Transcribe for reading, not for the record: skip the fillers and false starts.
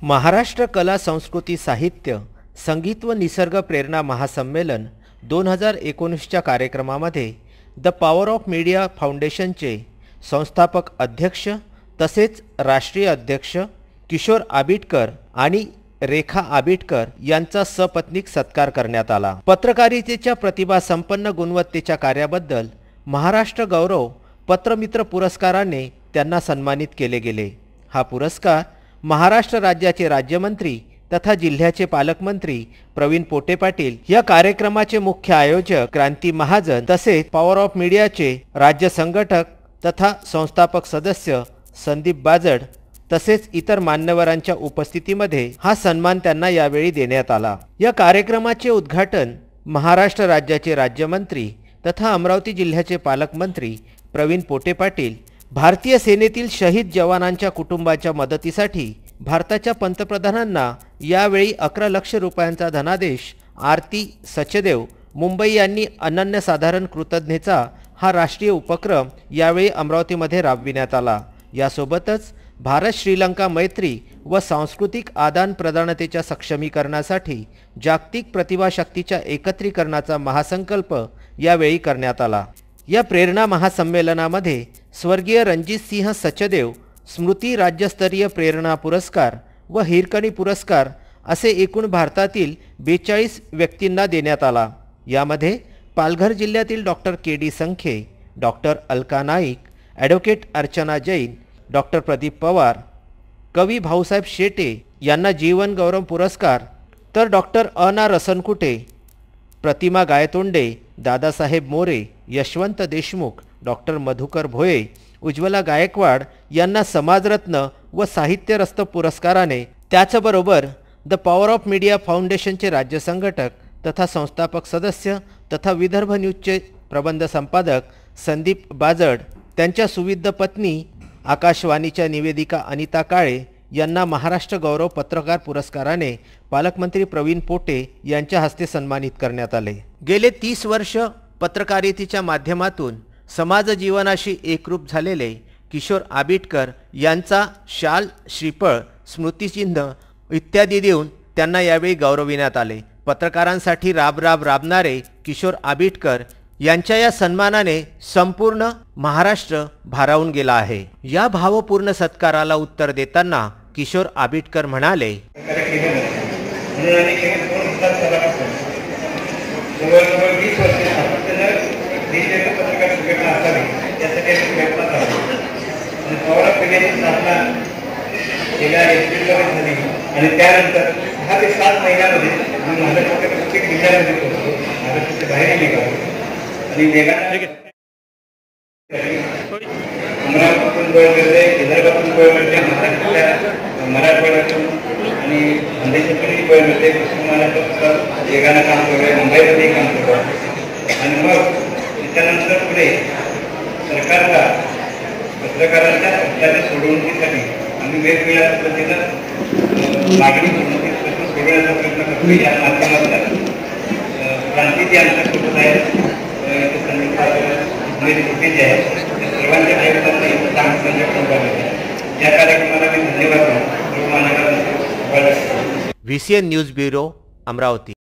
महाराष्ट्र कला संस्कृती साहित्य संगीत व निसर्ग प्रेरणा महासंमेलन 2019च्या कार्यक्रमामध्ये द पॉवर ऑफ मीडिया फाउंडेशनचे संस्थापक अध्यक्ष तसेच राष्ट्रीय अध्यक्ष किशोर आबिटकर आणि रेखा आबिटकर यांचा सपत्नीक सत्कार करण्यात आला। पत्रकारितेच्या प्रतिभा संपन्न गुणवत्तेच्या कार्याबद्दल महाराष्ट्र गौरव पत्रमित्र पुरस्काराने त्यांना सन्मानित केले गेले। हा पुरस्कार महाराष्ट्र राज्याचे राज्यमंत्री तथा जिल्ह्याचे पालकमंत्री प्रवीण पोटे पाटील या कार्यक्रमाचे मुख्य आयोजक क्रांती महाजन तसेच पॉवर ऑफ मीडियाचे राज्य संघटक तथा संस्थापक सदस्य संदीप बाजड तसेच इतर मान्यवरांच्या उपस्थितीमध्ये हा सन्मान त्यांना यावेळी देण्यात आला। या कार्यक्रमाचे उद्घाटन महाराष्ट्र राज्याचे राज्यमंत्री तथा अमरावती जिल्ह्याचे पालकमंत्री प्रवीण पोटे पाटील भारतीय सेनेतील शहीद जवानांच्या कुटुंबाच्या मदतीसाठी भारताच्या पंतप्रधानांना यावेळी 11 लाख रुपयांचा धनादेश आरती सचदेव मुंबई यांनी अनन्यसाधारण कृतज्ञतेचा हा राष्ट्रीय उपक्रम यावेळी अमरावतीमध्ये राबविण्यात आला। यासोबतच भारत श्रीलंका मैत्री व सांस्कृतिक आदान प्रदानतेच्या सक्षमीकरणासाठी जागतिक प्रतिभाशक्तीच्या एकत्रीकरणाचा महासंकल्प यावेळी करण्यात आला। या प्रेरणा महासंमेलनामध्ये स्वर्गीय रणजित सिंह सचदेव स्मृती राज्यस्तरीय प्रेरणा पुरस्कार व हिरकणी पुरस्कार असे एकूण भारतातील 42 व्यक्तींना देण्यात आला। यामध्ये पालघर जिल्ह्यातील doctor K D. Sankhe, doctor Alka Naik, advocate Archana Jain, doctor Pradeep Pawar, कवी भाऊसाहेब शेटे यांना जीवन गौरव पुरस्कार, तर डॉक्टर अना रसनकुटे, प्रतिमा गायतोंडे, दादासाहेब मोरे, यशवंत देशमुख, डॉक्टर मधुकर भोये, उज्ज्वला गायकवाड यांना समाजरत्न व साहित्य रत्न पुरस्काराने, त्याचबरोबर द पॉवर ऑफ मीडिया फाउंडेशनचे राज्य संघटक तथा संस्थापक सदस्य तथा विदर्भ न्यूजचे प्रबंध संपादक संदीप बाजड, त्यांच्या सुविद्य पत्नी आकाशवाणीच्या निवेदिका अनिता काळे यांना महाराष्ट्र गौरव पत्रकार पुरस्काराने पालकमंत्री प्रवीण पोटे यांच्या हस्ते सन्मानित करण्यात आले। गेले 30 वर्ष पत्रकारितेच्या माध्यमातून समाज जीवनाशी एकरूप झालेले किशोर आबिटकर यांचा शाल, श्रीफळ, स्मृतिचिन्ह इत्यादी देऊन त्यांना यावेळी गौरविण्यात आले। पत्रकारांसाठी राबणारे किशोर आबिटकर यांच्या या सन्मानाने संपूर्ण महाराष्ट्र भारावून गेला आहे। या भावपूर्ण सत्काराला उत्तर देताना किशोर आबिटकर म्हणाले, आणि त्यानंतर 6 ते 7 महिन्यामध्ये महाराष्ट्राच्या प्रत्येक जिल्ह्यामध्ये पोहोचतो, महाराष्ट्राच्या बाहेर निघालो आणि वेगाने अमरावतीतून गोळ करते, विदर्भातून गोळ करते, महाराष्ट्राच्या मराठवाड्यातून आणि खानदेशातूनही गोळ करते, पश्चिम महाराष्ट्रात वेगानं काम करू आहे, मुंबईमध्येही काम करू आहे आणि मग त्याच्यानंतर पुढे सरकारला पत्रकारांच्या अत्याचार सोडवणुकीसाठी आम्ही वेगवेगळ्या पद्धतीनं मागणी प्रश्न सोडवण्याचा प्रयत्न करतो। या माध्यमातून क्रांती आमच्यासोबत आहे, जे आहे सर्वांच्या प्रयत्नांनी या कार्यक्रमाला मी धन्यवाद देतो। VCN news bureau, Amravati.